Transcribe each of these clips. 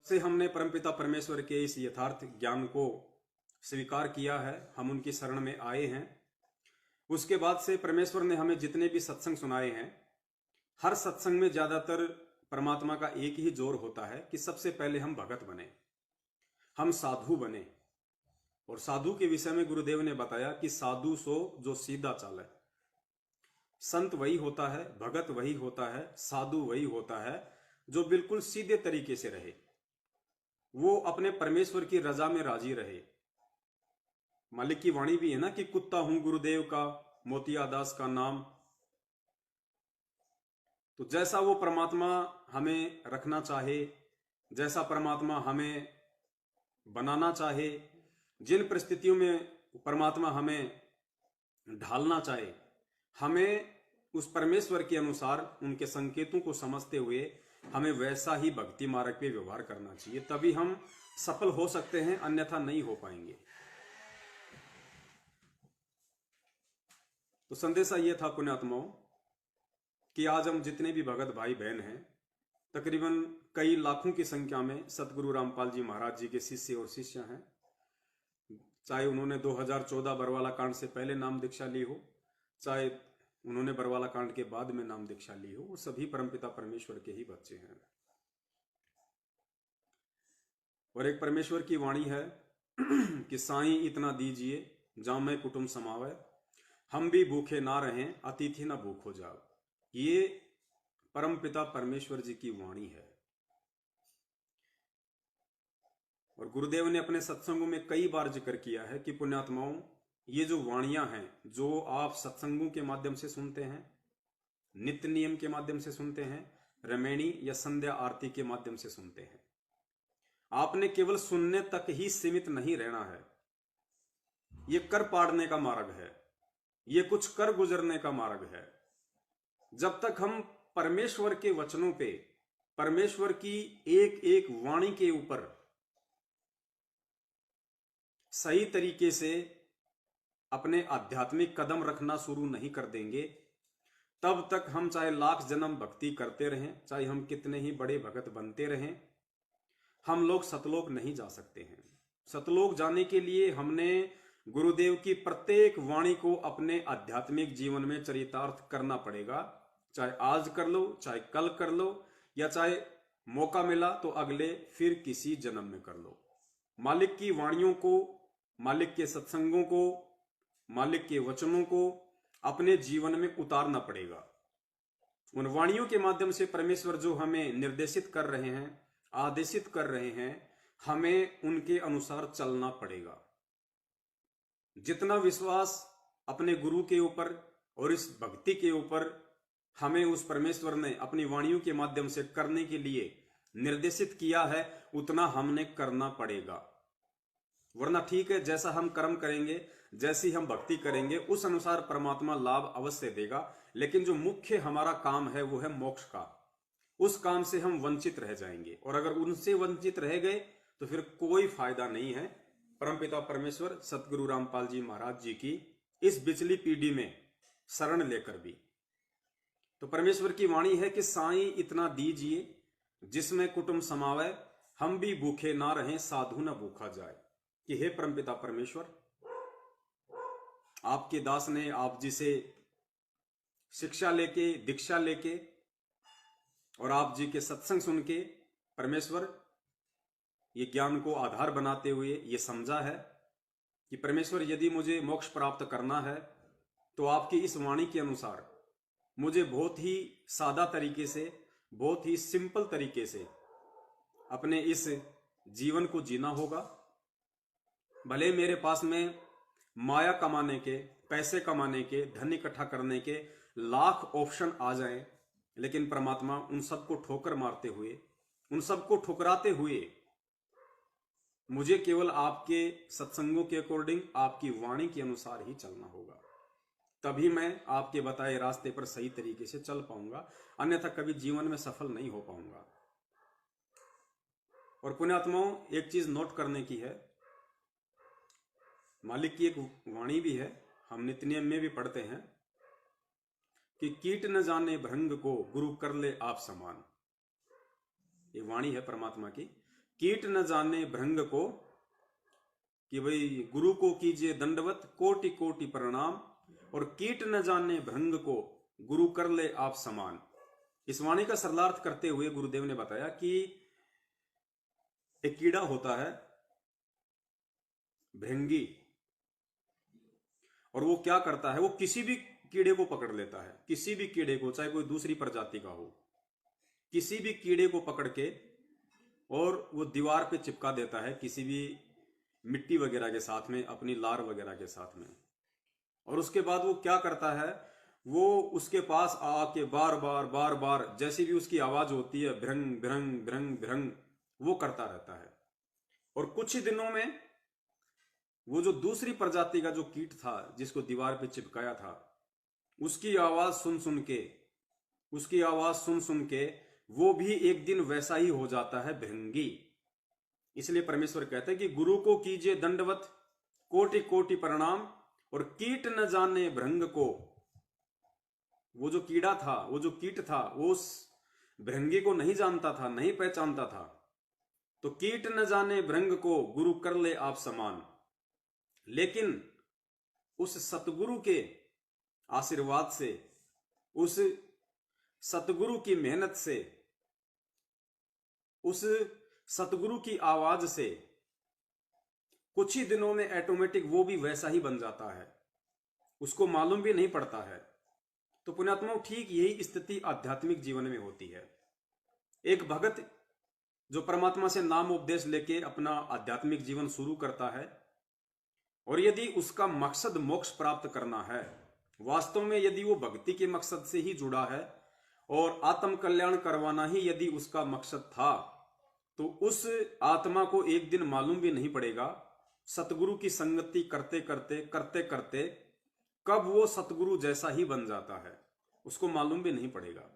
से हमने परमपिता परमेश्वर के इस यथार्थ ज्ञान को स्वीकार किया है, हम उनकी शरण में आए हैं। उसके बाद से परमेश्वर ने हमें जितने भी सत्संग सुनाए हैं, हर सत्संग में ज्यादातर परमात्मा का एक ही जोर होता है कि सबसे पहले हम भगत बने, हम साधु बने। और साधु के विषय में गुरुदेव ने बताया कि साधु सो जो सीधा चाले। संत वही होता है, भगत वही होता है, साधु वही होता है जो बिल्कुल सीधे तरीके से रहे, वो अपने परमेश्वर की रजा में राजी रहे। मालिक की वाणी भी है ना कि कुत्ता हूं गुरुदेव का, मोतिया दास का नाम। तो जैसा वो परमात्मा हमें रखना चाहे, जैसा परमात्मा हमें बनाना चाहे, जिन परिस्थितियों में परमात्मा हमें ढालना चाहे, हमें उस परमेश्वर के अनुसार उनके संकेतों को समझते हुए हमें वैसा ही भक्ति मार्ग पे व्यवहार करना चाहिए, तभी हम सफल हो सकते हैं, अन्यथा नहीं हो पाएंगे। तो संदेशा ये था पुण्यात्माओं कि आज हम जितने भी भगत भाई बहन हैं, तकरीबन कई लाखों की संख्या में सतगुरु रामपाल जी महाराज जी के शिष्य और शिष्य हैं। चाहे उन्होंने 2014 बरवाला कांड से पहले नाम दीक्षा ली हो, चाहे उन्होंने बरवाला कांड के बाद में नाम दीक्षा ली हो, वो सभी परमपिता परमेश्वर के ही बच्चे हैं। और एक परमेश्वर की वाणी है कि साईं इतना दीजिए जामै कुटुंब समावे, हम भी भूखे ना रहें अतिथि ना भूख हो जाओ। ये परमपिता परमेश्वर जी की वाणी है। और गुरुदेव ने अपने सत्संगों में कई बार जिक्र किया है कि पुण्यात्माओं, ये जो वाणियां हैं जो आप सत्संगों के माध्यम से सुनते हैं, नित्य नियम के माध्यम से सुनते हैं, रमैणी या संध्या आरती के माध्यम से सुनते हैं, आपने केवल सुनने तक ही सीमित नहीं रहना है। ये कर पाड़ने का मार्ग है, ये कुछ कर गुजरने का मार्ग है। जब तक हम परमेश्वर के वचनों पे, परमेश्वर की एक एक वाणी के ऊपर सही तरीके से अपने आध्यात्मिक कदम रखना शुरू नहीं कर देंगे, तब तक हम चाहे लाख जन्म भक्ति करते रहें, चाहे हम कितने ही बड़े भगत बनते रहें, हम लोग सतलोक नहीं जा सकते हैं। सतलोक जाने के लिए हमने गुरुदेव की प्रत्येक वाणी को अपने आध्यात्मिक जीवन में चरितार्थ करना पड़ेगा। चाहे आज कर लो, चाहे कल कर लो, या चाहे मौका मिला तो अगले फिर किसी जन्म में कर लो। मालिक की वाणियों को, मालिक के सत्संगों को, मालिक के वचनों को अपने जीवन में उतारना पड़ेगा। उन वाणियों के माध्यम से परमेश्वर जो हमें निर्देशित कर रहे हैं, आदेशित कर रहे हैं, हमें उनके अनुसार चलना पड़ेगा। जितना विश्वास अपने गुरु के ऊपर और इस भक्ति के ऊपर हमें उस परमेश्वर ने अपनी वाणियों के माध्यम से करने के लिए निर्देशित किया है, उतना हमने करना पड़ेगा। वरना ठीक है, जैसा हम कर्म करेंगे, जैसी हम भक्ति करेंगे, उस अनुसार परमात्मा लाभ अवश्य देगा। लेकिन जो मुख्य हमारा काम है वो है मोक्ष का, उस काम से हम वंचित रह जाएंगे। और अगर उनसे वंचित रह गए तो फिर कोई फायदा नहीं है परमपिता परमेश्वर सतगुरु रामपाल जी महाराज जी की इस बिचली पीढ़ी में शरण लेकर भी। तो परमेश्वर की वाणी है कि साईं इतना दीजिए जिसमें कुटुंब समावे, हम भी भूखे ना रहें साधु ना भूखा जाए। कि हे परमपिता परमेश्वर, आपके दास ने आप जी से शिक्षा लेके, दीक्षा लेके और आप जी के सत्संग सुन के परमेश्वर ये ज्ञान को आधार बनाते हुए ये समझा है कि परमेश्वर यदि मुझे मोक्ष प्राप्त करना है तो आपकी इस वाणी के अनुसार मुझे बहुत ही सादा तरीके से, बहुत ही सिंपल तरीके से अपने इस जीवन को जीना होगा। भले मेरे पास में माया कमाने के, पैसे कमाने के, धन इकट्ठा करने के लाख ऑप्शन आ जाएं, लेकिन परमात्मा उन सबको ठोकर मारते हुए, उन सबको ठुकराते हुए मुझे केवल आपके सत्संगों के अकॉर्डिंग, आपकी वाणी के अनुसार ही चलना होगा। तभी मैं आपके बताए रास्ते पर सही तरीके से चल पाऊंगा, अन्यथा कभी जीवन में सफल नहीं हो पाऊंगा। और पुण्यात्माओं, एक चीज नोट करने की है, मालिक की एक वाणी भी है, हम नित्य नियम में भी पढ़ते हैं कि कीट न जाने भृंग को गुरु कर ले आप समान। ये वाणी है परमात्मा की कीट न जाने भृंग को, कि भाई गुरु को कीजिए दंडवत, कोटि कोटि प्रणाम, और कीट न जाने भृंग को, गुरु कर ले आप समान। इस वाणी का सरलार्थ करते हुए गुरुदेव ने बताया कि एक कीड़ा होता है भृंगी, और वो क्या करता है, वो किसी भी कीड़े को पकड़ लेता है, किसी भी कीड़े को, चाहे कोई दूसरी प्रजाति का हो, किसी भी कीड़े को पकड़ के और वो दीवार पे चिपका देता है, किसी भी मिट्टी वगैरह के साथ में, अपनी लार वगैरह के साथ में। और उसके बाद वो क्या करता है, वो उसके पास आके बार बार बार बार जैसी भी उसकी आवाज होती है, भ्रंग भ्रंग भ्रंग भ्रंग, वो करता रहता है। और कुछ ही दिनों में वो जो दूसरी प्रजाति का जो कीट था जिसको दीवार पे चिपकाया था, उसकी आवाज सुन सुन के, उसकी आवाज सुन सुन के वो भी एक दिन वैसा ही हो जाता है, भृंगी। इसलिए परमेश्वर कहते हैं कि गुरु को कीजिए दंडवत, कोटि कोटि प्रणाम, और कीट न जाने भृंग को। वो जो कीड़ा था, वो जो कीट था, वो उस भृंगी को नहीं जानता था, नहीं पहचानता था। तो कीट न जाने भृंग को, गुरु कर ले आप समान। लेकिन उस सतगुरु के आशीर्वाद से, उस सतगुरु की मेहनत से, उस सतगुरु की आवाज से कुछ ही दिनों में ऑटोमेटिक वो भी वैसा ही बन जाता है, उसको मालूम भी नहीं पड़ता है। तो पुण्यात्माओं, ठीक यही स्थिति आध्यात्मिक जीवन में होती है। एक भगत जो परमात्मा से नाम उपदेश लेके अपना आध्यात्मिक जीवन शुरू करता है, और यदि उसका मकसद मोक्ष प्राप्त करना है, वास्तव में यदि वो भक्ति के मकसद से ही जुड़ा है और आत्म कल्याण करवाना ही यदि उसका मकसद था, तो उस आत्मा को एक दिन मालूम भी नहीं पड़ेगा, सतगुरु की संगति करते करते करते करते कब वो सतगुरु जैसा ही बन जाता है, उसको मालूम भी नहीं पड़ेगा।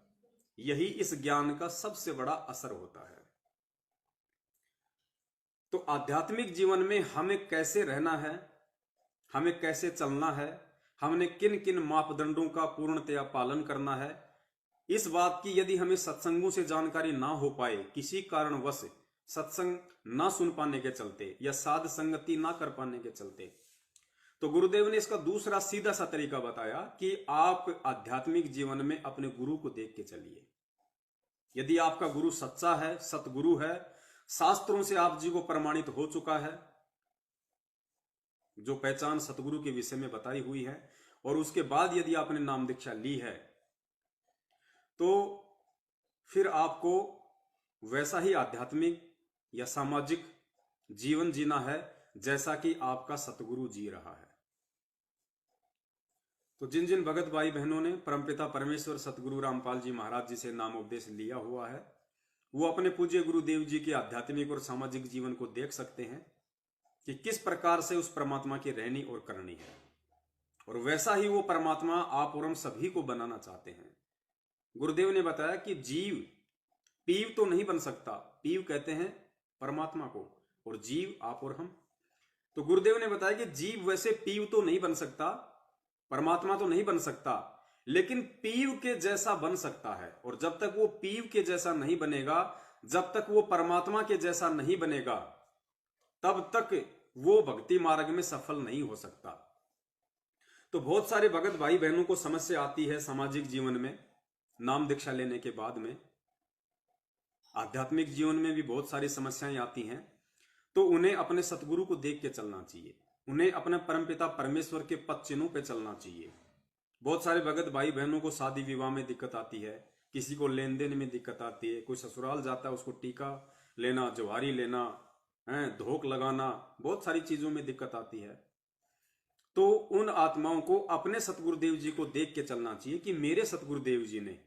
यही इस ज्ञान का सबसे बड़ा असर होता है। तो आध्यात्मिक जीवन में हमें कैसे रहना है, हमें कैसे चलना है, हमने किन किन मापदंडों का पूर्णतया पालन करना है, इस बात की यदि हमें सत्संगों से जानकारी ना हो पाए, किसी कारणवश सत्संग ना सुन पाने के चलते या साध संगति ना कर पाने के चलते, तो गुरुदेव ने इसका दूसरा सीधा सा तरीका बताया कि आप आध्यात्मिक जीवन में अपने गुरु को देख के चलिए। यदि आपका गुरु सच्चा है, सतगुरु है, शास्त्रों से आप जी को प्रमाणित हो चुका है, जो पहचान सतगुरु के विषय में बताई हुई है, और उसके बाद यदि आपने नाम दीक्षा ली है, तो फिर आपको वैसा ही आध्यात्मिक या सामाजिक जीवन जीना है जैसा कि आपका सतगुरु जी रहा है। तो जिन जिन भगत भाई बहनों ने परमपिता परमेश्वर सतगुरु रामपाल जी महाराज जी से नाम उपदेश लिया हुआ है, वो अपने पूज्य गुरुदेव जी के आध्यात्मिक और सामाजिक जीवन को देख सकते हैं कि किस प्रकार से उस परमात्मा की रहनी और करनी है, और वैसा ही वो परमात्मा आप और हम सभी को बनाना चाहते हैं। गुरुदेव ने बताया कि जीव पीव तो नहीं बन सकता, पीव कहते हैं परमात्मा को, और जीव आप और हम। तो गुरुदेव ने बताया कि जीव वैसे पीव तो नहीं बन सकता, परमात्मा तो नहीं बन सकता, लेकिन पीव के जैसा बन सकता है। और जब तक वो पीव के जैसा नहीं बनेगा, जब तक वो परमात्मा के जैसा नहीं बनेगा, तब तक वो भक्ति मार्ग में सफल नहीं हो सकता। तो बहुत सारे भगत भाई बहनों को समस्या आती है सामाजिक जीवन में, नाम दीक्षा लेने के बाद में, आध्यात्मिक जीवन में भी बहुत सारी समस्याएं आती हैं। तो उन्हें अपने सतगुरु को देख के चलना चाहिए, उन्हें अपने परमपिता परमेश्वर के पद चिन्हों पे चलना चाहिए। बहुत सारे भगत भाई बहनों को शादी विवाह में दिक्कत आती है, किसी को लेन देन में दिक्कत आती है, कोई ससुराल जाता है उसको टीका लेना, जवारी लेना है, धोख लगाना, बहुत सारी चीजों में दिक्कत आती है। तो उन आत्माओं को अपने सतगुरुदेव जी को देख के चलना चाहिए कि मेरे सतगुरुदेव जी ने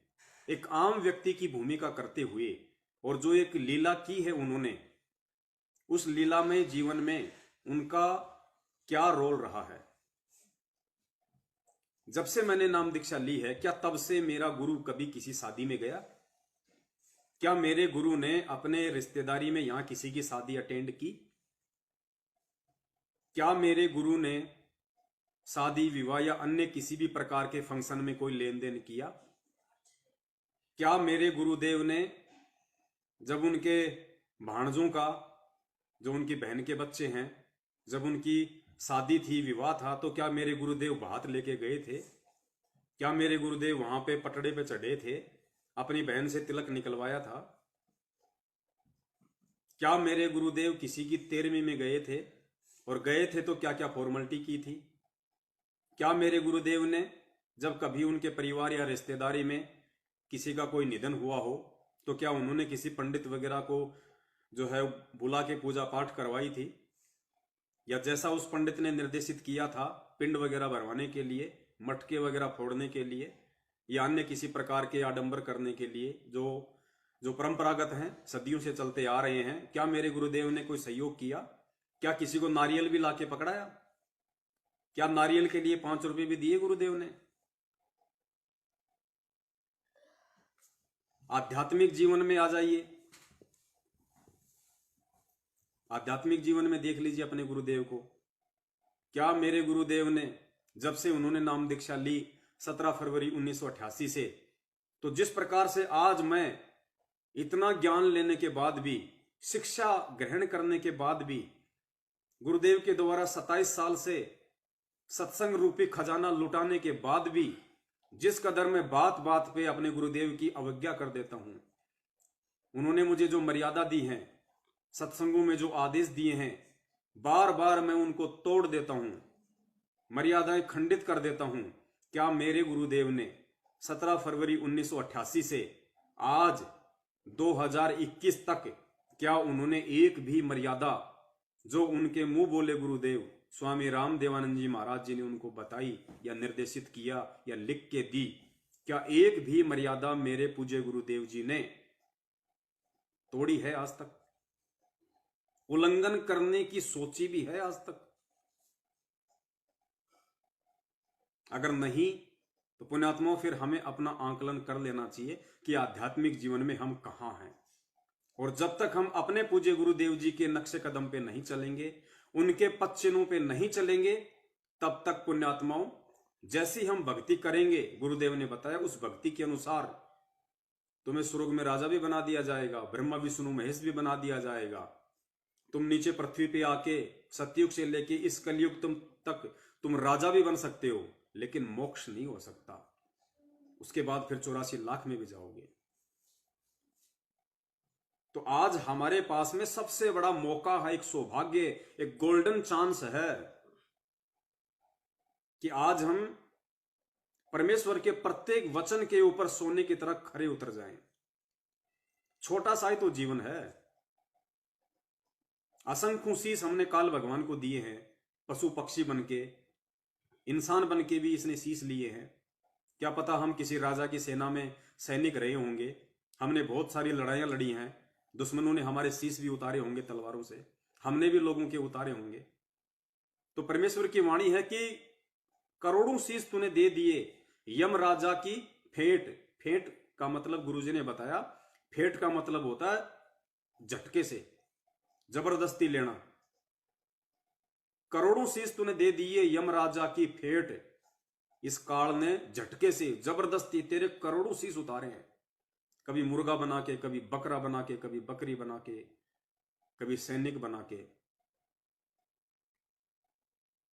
एक आम व्यक्ति की भूमिका करते हुए, और जो एक लीला की है उन्होंने, उस लीला में जीवन में उनका क्या रोल रहा है। जब से मैंने नाम दीक्षा ली है, क्या तब से मेरा गुरु कभी किसी शादी में गया? क्या मेरे गुरु ने अपने रिश्तेदारी में यहां किसी की शादी अटेंड की? क्या मेरे गुरु ने शादी विवाह या अन्य किसी भी प्रकार के फंक्शन में कोई लेन देन किया? क्या मेरे गुरुदेव ने जब उनके भाणजों का, जो उनकी बहन के बच्चे हैं, जब उनकी शादी थी, विवाह था, तो क्या मेरे गुरुदेव भात लेके गए थे? क्या मेरे गुरुदेव वहां पे पटड़े पे चढ़े थे, अपनी बहन से तिलक निकलवाया था? क्या मेरे गुरुदेव किसी की 13वीं में गए थे, और गए थे तो क्या क्या फॉर्मेलिटी की थी? क्या मेरे गुरुदेव ने जब कभी उनके परिवार या रिश्तेदारी में किसी का कोई निधन हुआ हो, तो क्या उन्होंने किसी पंडित वगैरह को जो है बुला के पूजा पाठ करवाई थी? या जैसा उस पंडित ने निर्देशित किया था पिंड वगैरह भरवाने के लिए, मटके वगैरह फोड़ने के लिए, या अन्य किसी प्रकार के आडंबर करने के लिए, जो जो परंपरागत हैं, सदियों से चलते आ रहे हैं, क्या मेरे गुरुदेव ने कोई सहयोग किया? क्या किसी को नारियल भी लाके पकड़ाया? क्या नारियल के लिए 5 रुपए भी दिए गुरुदेव ने? आध्यात्मिक जीवन में आ जाइए, आध्यात्मिक जीवन में देख लीजिए अपने गुरुदेव को। क्या मेरे गुरुदेव ने जब से उन्होंने नाम दीक्षा ली 17 फरवरी 1988 से, तो जिस प्रकार से आज मैं इतना ज्ञान लेने के बाद भी, शिक्षा ग्रहण करने के बाद भी, गुरुदेव के द्वारा 27 साल से सत्संग रूपी खजाना लुटाने के बाद भी, जिस कदर मैं बात बात पे अपने गुरुदेव की अवज्ञा कर देता हूं, उन्होंने मुझे जो मर्यादा दी है, सत्संगों में जो आदेश दिए हैं, बार बार मैं उनको तोड़ देता हूं, मर्यादाएं खंडित कर देता हूं। क्या मेरे गुरुदेव ने 17 फरवरी 1988 से आज 2021 तक, क्या उन्होंने एक भी मर्यादा जो उनके मुंह बोले गुरुदेव स्वामी राम देवानंद जी महाराज जी ने उनको बताई या निर्देशित किया या लिख के दी, क्या एक भी मर्यादा मेरे पूज्य गुरुदेव जी ने तोड़ी है आज तक? उल्लंघन करने की सोची भी है आज तक? अगर नहीं तो पुण्यात्माओं, फिर हमें अपना आंकलन कर लेना चाहिए कि आध्यात्मिक जीवन में हम कहां हैं। और जब तक हम अपने पूज्य गुरुदेव जी के नक्शे कदम पे नहीं चलेंगे, उनके पद चिन्हों पे नहीं चलेंगे, तब तक पुण्यात्माओं, जैसी हम भक्ति करेंगे, गुरुदेव ने बताया उस भक्ति के अनुसार तुम्हें स्वर्ग में राजा भी बना दिया जाएगा, ब्रह्मा विष्णु महेश भी बना दिया जाएगा। तुम नीचे पृथ्वी पे आके सतयुग से लेके इस कलयुग तक तुम राजा भी बन सकते हो, लेकिन मोक्ष नहीं हो सकता। उसके बाद फिर 84 लाख में भी जाओगे। तो आज हमारे पास में सबसे बड़ा मौका है, एक सौभाग्य, एक गोल्डन चांस है कि आज हम परमेश्वर के प्रत्येक वचन के ऊपर सोने की तरह खरे उतर जाएं। छोटा सा ही तो जीवन है। असंख्य शीश हमने काल भगवान को दिए हैं, पशु पक्षी बनके, इंसान बनके भी इसने शीश लिए हैं। क्या पता हम किसी राजा की सेना में सैनिक रहे होंगे, हमने बहुत सारी लड़ाइयां लड़ी हैं, दुश्मनों ने हमारे शीश भी उतारे होंगे तलवारों से, हमने भी लोगों के उतारे होंगे। तो परमेश्वर की वाणी है कि करोड़ों शीश तूने दे दिए, यम राजा की फेंट। फेंट का मतलब गुरुजी ने बताया, फेंट का मतलब होता है झटके से, जबरदस्ती लेना। करोड़ों शीश तूने दे दिए यम राजा की फेंट, इस काल ने झटके से जबरदस्ती तेरे करोड़ों शीश उतारे हैं। कभी मुर्गा बना के, कभी बकरा बना के, कभी बकरी बना के, कभी सैनिक बना के।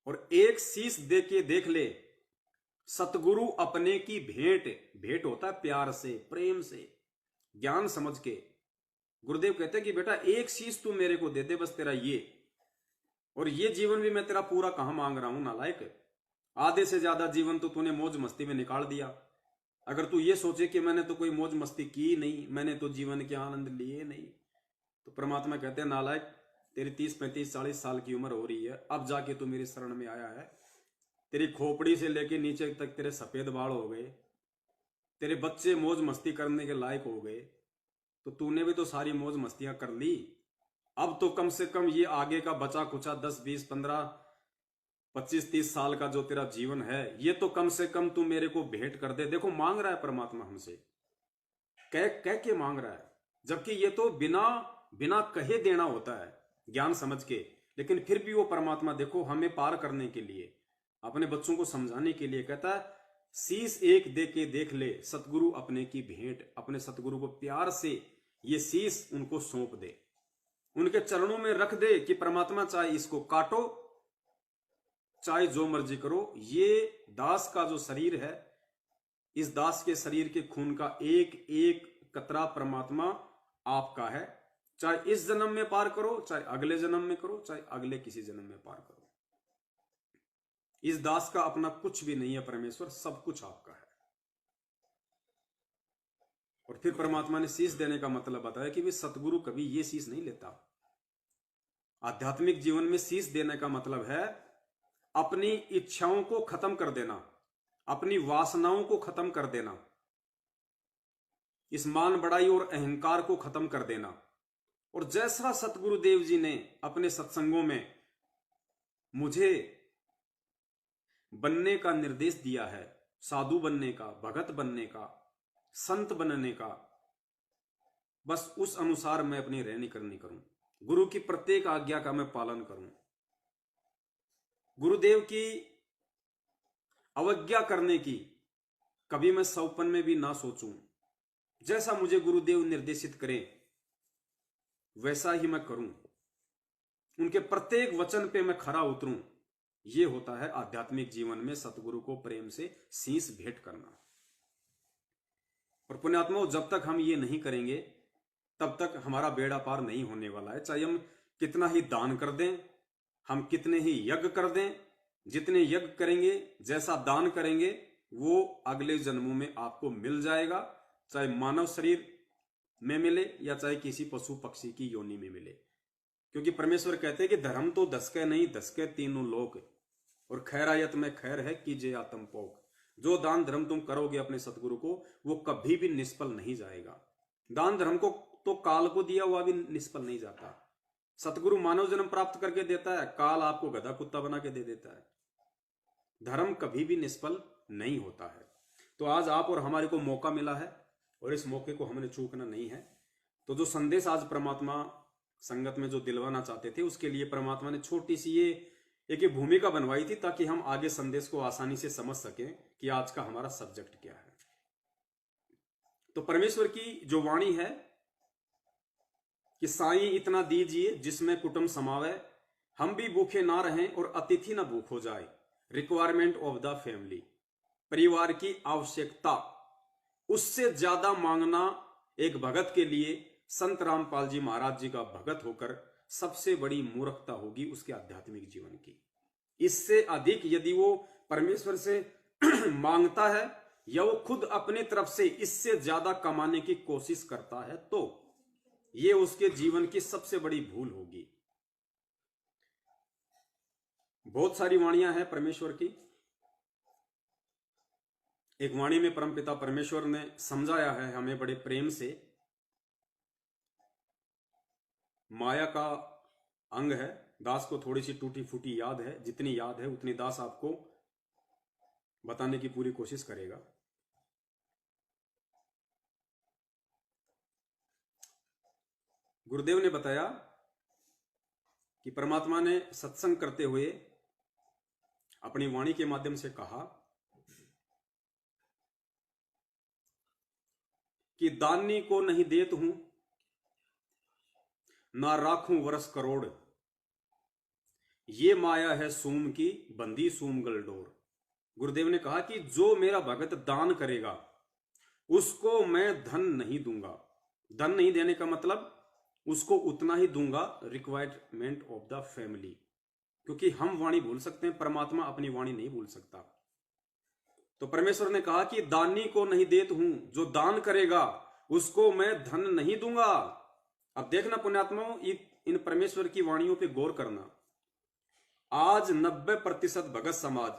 और एक शीश दे के देख ले, सतगुरु अपने की भेंट। भेंट होता है प्यार से, प्रेम से, ज्ञान समझ के। गुरुदेव कहते हैं कि बेटा एक शीश तू मेरे को दे दे, बस तेरा ये, और ये जीवन भी मैं तेरा पूरा कहां मांग रहा हूं नालायक। आधे से ज्यादा जीवन तो तूने मौज मस्ती में निकाल दिया। अगर तू ये सोचे कि मैंने तो कोई मौज मस्ती की नहीं, मैंने तो जीवन के आनंद लिए नहीं, तो परमात्मा कहते हैं नालायक, तेरी 30, 35, 40 साल की उम्र हो रही है, अब जाके तू मेरी शरण में आया है। तेरी खोपड़ी से लेके नीचे तक तेरे सफेद बाल हो गए, तेरे बच्चे मौज मस्ती करने के लायक हो गए, तो तूने भी तो सारी मौज मस्तियां कर ली। अब तो कम से कम ये आगे का बचा कुचा 10, 20, 15, 25, 30 साल का जो तेरा जीवन है, ये तो कम से कम तू मेरे को भेंट कर दे। देखो मांग रहा है परमात्मा हमसे, कह के मांग रहा है, जबकि ये तो बिना बिना कहे देना होता है, ज्ञान समझ के। लेकिन फिर भी वो परमात्मा देखो हमें पार करने के लिए, अपने बच्चों को समझाने के लिए कहता है, शीश एक दे के देख ले, सतगुरु अपने की भेंट। अपने सतगुरु को प्यार से ये शीश उनको सौंप दे। उनके चरणों में रख दे कि परमात्मा चाहे इसको काटो, चाहे जो मर्जी करो, ये दास का जो शरीर है, इस दास के शरीर के खून का एक एक कतरा परमात्मा आपका है। चाहे इस जन्म में पार करो, चाहे अगले जन्म में करो, चाहे अगले किसी जन्म में पार करो। इस दास का अपना कुछ भी नहीं है परमेश्वर, सब कुछ आपका है। और फिर परमात्मा ने शीश देने का मतलब बताया कि वे सतगुरु कभी ये शीश नहीं लेता। आध्यात्मिक जीवन में शीश देने का मतलब है अपनी इच्छाओं को खत्म कर देना, अपनी वासनाओं को खत्म कर देना, इस मान बढ़ाई और अहंकार को खत्म कर देना। और जैसा सतगुरुदेव जी ने अपने सत्संगों में मुझे बनने का निर्देश दिया है, साधु बनने का, भगत बनने का, संत बनने का, बस उस अनुसार मैं अपनी रहनी करनी करूं, गुरु की प्रत्येक आज्ञा का मैं पालन करूं, गुरुदेव की अवज्ञा करने की कभी मैं सौपन में भी ना सोचूं। जैसा मुझे गुरुदेव निर्देशित करें वैसा ही मैं करूं, उनके प्रत्येक वचन पे मैं खरा उतरूं। यह होता है आध्यात्मिक जीवन में सतगुरु को प्रेम से शीश भेंट करना। और पुण्यात्माओं, जब तक हम ये नहीं करेंगे तब तक हमारा बेड़ा पार नहीं होने वाला है। चाहे हम कितना ही दान कर दें, हम कितने ही यज्ञ कर दें, जितने यज्ञ करेंगे, जैसा दान करेंगे, वो अगले जन्मों में आपको मिल जाएगा, चाहे मानव शरीर में मिले या चाहे किसी पशु पक्षी की योनि में मिले। क्योंकि परमेश्वर कहते हैं कि धर्म तो दसके नहीं, दसके तीनों लोक, और खैरायत में खैर है कीजिए आत्म पोक। जो दान धर्म तुम करोगे अपने सतगुरु को, वो कभी भी निष्फल नहीं जाएगा। दान धर्म को तो काल को दिया हुआ भी निष्फल नहीं जाता। सतगुरु मानव जन्म प्राप्त करके देता है, काल आपको गधा कुत्ता बना के दे देता है। धर्म कभी भी निष्फल नहीं होता है। तो आज आप और हमारे को मौका मिला है और इस मौके को हमने चूकना नहीं है। तो जो संदेश आज परमात्मा संगत में जो दिलवाना चाहते थे, उसके लिए परमात्मा ने छोटी सी ये एक भूमिका बनवाई थी, ताकि हम आगे संदेश को आसानी से समझ सकें कि आज का हमारा सब्जेक्ट क्या है। तो परमेश्वर की जो वाणी है कि साईं इतना दीजिए जिसमें कुटुंब समावे, हम भी भूखे ना रहें और अतिथि ना भूख हो जाए। रिक्वायरमेंट ऑफ द फैमिली, परिवार की आवश्यकता, उससे ज्यादा मांगना एक भगत के लिए संत रामपाल जी महाराज जी का भगत होकर सबसे बड़ी मूर्खता होगी उसके आध्यात्मिक जीवन की। इससे अधिक यदि वो परमेश्वर से मांगता है या वो खुद अपनी तरफ से इससे ज्यादा कमाने की कोशिश करता है, तो ये उसके जीवन की सबसे बड़ी भूल होगी। बहुत सारी वाणियां हैं परमेश्वर की। एक वाणी में परमपिता परमेश्वर ने समझाया है हमें बड़े प्रेम से। माया का अंग है, दास को थोड़ी सी टूटी फूटी याद है, जितनी याद है उतनी दास आपको बताने की पूरी कोशिश करेगा। गुरुदेव ने बताया कि परमात्मा ने सत्संग करते हुए अपनी वाणी के माध्यम से कहा कि दानी को नहीं देत हूं, ना राखूं वर्ष करोड़, ये माया है सूम की बंदी सूम गलडोर। गुरुदेव ने कहा कि जो मेरा भगत दान करेगा उसको मैं धन नहीं दूंगा। धन नहीं देने का मतलब उसको उतना ही दूंगा रिक्वायरमेंट ऑफ द फैमिली, क्योंकि हम वाणी भूल सकते हैं, परमात्मा अपनी वाणी नहीं भूल सकता। तो परमेश्वर ने कहा कि दानी को नहीं देत हूं, जो दान करेगा उसको मैं धन नहीं दूंगा। अब देखना पुण्यात्माओं, इन परमेश्वर की वाणियों पे गौर करना। आज 90% भगत समाज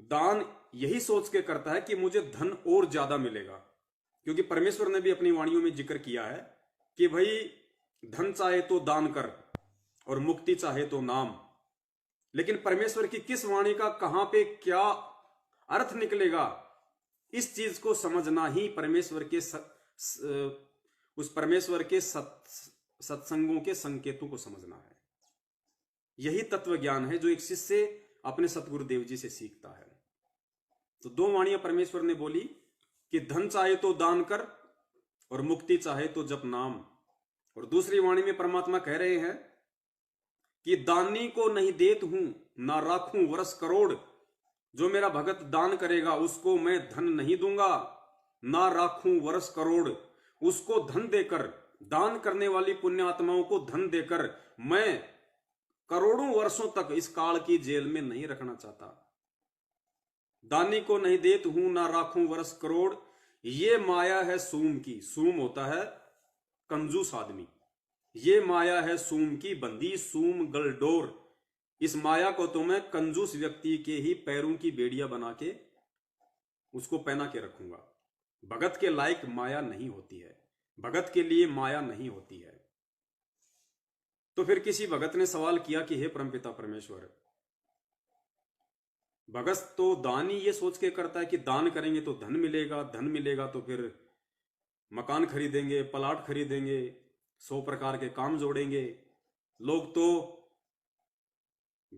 दान यही सोच के करता है कि मुझे धन और ज्यादा मिलेगा, क्योंकि परमेश्वर ने भी अपनी वाणियों में जिक्र किया है कि भाई धन चाहे तो दान कर और मुक्ति चाहे तो नाम। लेकिन परमेश्वर की किस वाणी का कहां पे क्या अर्थ निकलेगा, इस चीज को समझना ही परमेश्वर के उस परमेश्वर के सत्संगों के संकेतों को समझना है। यही तत्व ज्ञान है जो एक शिष्य अपने सतगुरुदेव जी से सीखता है। तो दो वाणियां परमेश्वर ने बोली कि धन चाहे तो दान कर और मुक्ति चाहे तो जप नाम। और दूसरी वाणी में परमात्मा कह रहे हैं कि दानी को नहीं देत हूं ना राखूं वर्ष करोड़। जो मेरा भगत दान करेगा उसको मैं धन नहीं दूंगा, ना राखूं वर्ष करोड़। उसको धन देकर, दान करने वाली पुण्य आत्माओं को धन देकर मैं करोड़ों वर्षों तक इस काल की जेल में नहीं रखना चाहता। दानी को नहीं देत हूं ना राखूं वर्ष करोड़। ये माया है सूम की। सूम होता है कंजूस आदमी। ये माया है सूम की बंदी, सूम गलडोर। इस माया को तो मैं कंजूस व्यक्ति के ही पैरों की बेड़ियां बना के उसको पहना के रखूंगा। भगत के लायक माया नहीं होती है, भगत के लिए माया नहीं होती है। तो फिर किसी भगत ने सवाल किया कि हे परमपिता परमेश्वर, भगत तो दान ही ये सोच के करता है कि दान करेंगे तो धन मिलेगा, धन मिलेगा तो फिर मकान खरीदेंगे, प्लाट खरीदेंगे, 100 प्रकार के काम जोड़ेंगे। लोग तो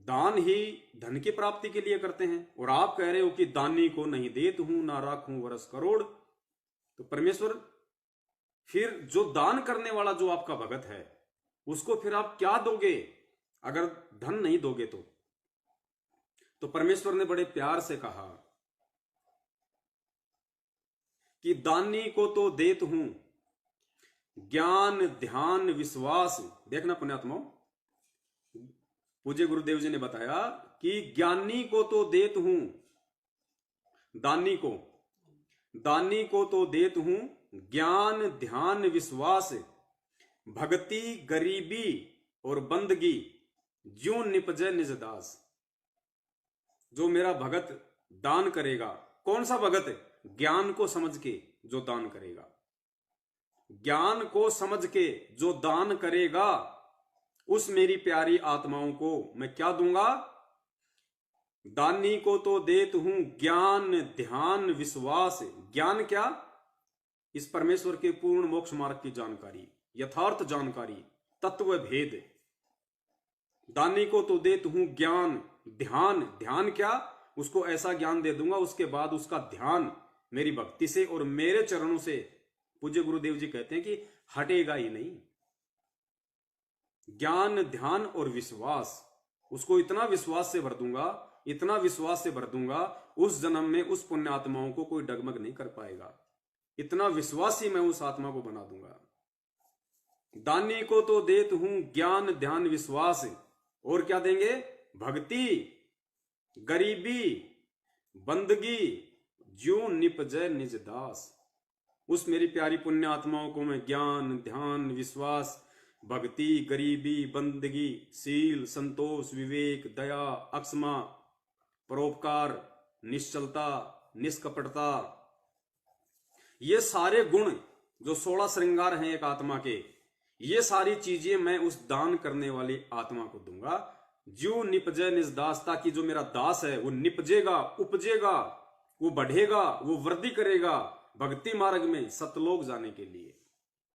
दान ही धन की प्राप्ति के लिए करते हैं, और आप कह रहे हो कि दानी को नहीं देत हूं ना राखूं वर्ष करोड़। तो परमेश्वर, फिर जो दान करने वाला जो आपका भगत है उसको फिर आप क्या दोगे अगर धन नहीं दोगे तो परमेश्वर ने बड़े प्यार से कहा कि दानी को तो देत हूं ज्ञान ध्यान विश्वास। देखना पुण्यात्माओं, पूज्य गुरुदेव जी ने बताया कि ज्ञानी को तो देत हूं, दानी को तो देत हूं ज्ञान ध्यान विश्वास, भक्ति गरीबी और बंदगी, ज्यों निपजे निज दास। जो मेरा भगत दान करेगा, कौन सा भगत? ज्ञान को समझ के जो दान करेगा, ज्ञान को समझ के जो दान करेगा, उस मेरी प्यारी आत्माओं को मैं क्या दूंगा? दानी को तो देत हूं ज्ञान ध्यान विश्वास। ज्ञान क्या? इस परमेश्वर के पूर्ण मोक्ष मार्ग की जानकारी, यथार्थ जानकारी, तत्व भेद। दानी को तो देत हूं ज्ञान ध्यान। ध्यान क्या? उसको ऐसा ज्ञान दे दूंगा उसके बाद उसका ध्यान मेरी भक्ति से और मेरे चरणों से, पूज्य गुरुदेव जी कहते हैं कि हटेगा ही नहीं। ज्ञान ध्यान और विश्वास, उसको इतना विश्वास से भर दूंगा, इतना विश्वास से भर दूंगा, उस जन्म में उस पुण्य आत्माओं को कोई डगमग नहीं कर पाएगा। इतना विश्वासी मैं उस आत्मा को बना दूंगा। दानी को तो देत हूं ज्ञान ध्यान विश्वास, और क्या देंगे? भक्ति गरीबी बंदगी, ज्यों निपजे निज दास। उस मेरी प्यारी पुण्य आत्माओं को मैं ज्ञान ध्यान विश्वास भक्ति गरीबी बंदगी शील संतोष विवेक दया अक्षमा परोपकार निश्चलता निष्कपटता, ये सारे गुण जो 16 श्रृंगार हैं एक आत्मा के, ये सारी चीजें मैं उस दान करने वाली आत्मा को दूंगा। ज्यों निपजे निज दास, ताकि जो मेरा दास है वो निपजेगा, उपजेगा, वो बढ़ेगा, वो वृद्धि करेगा भक्ति मार्ग में सतलोक जाने के लिए।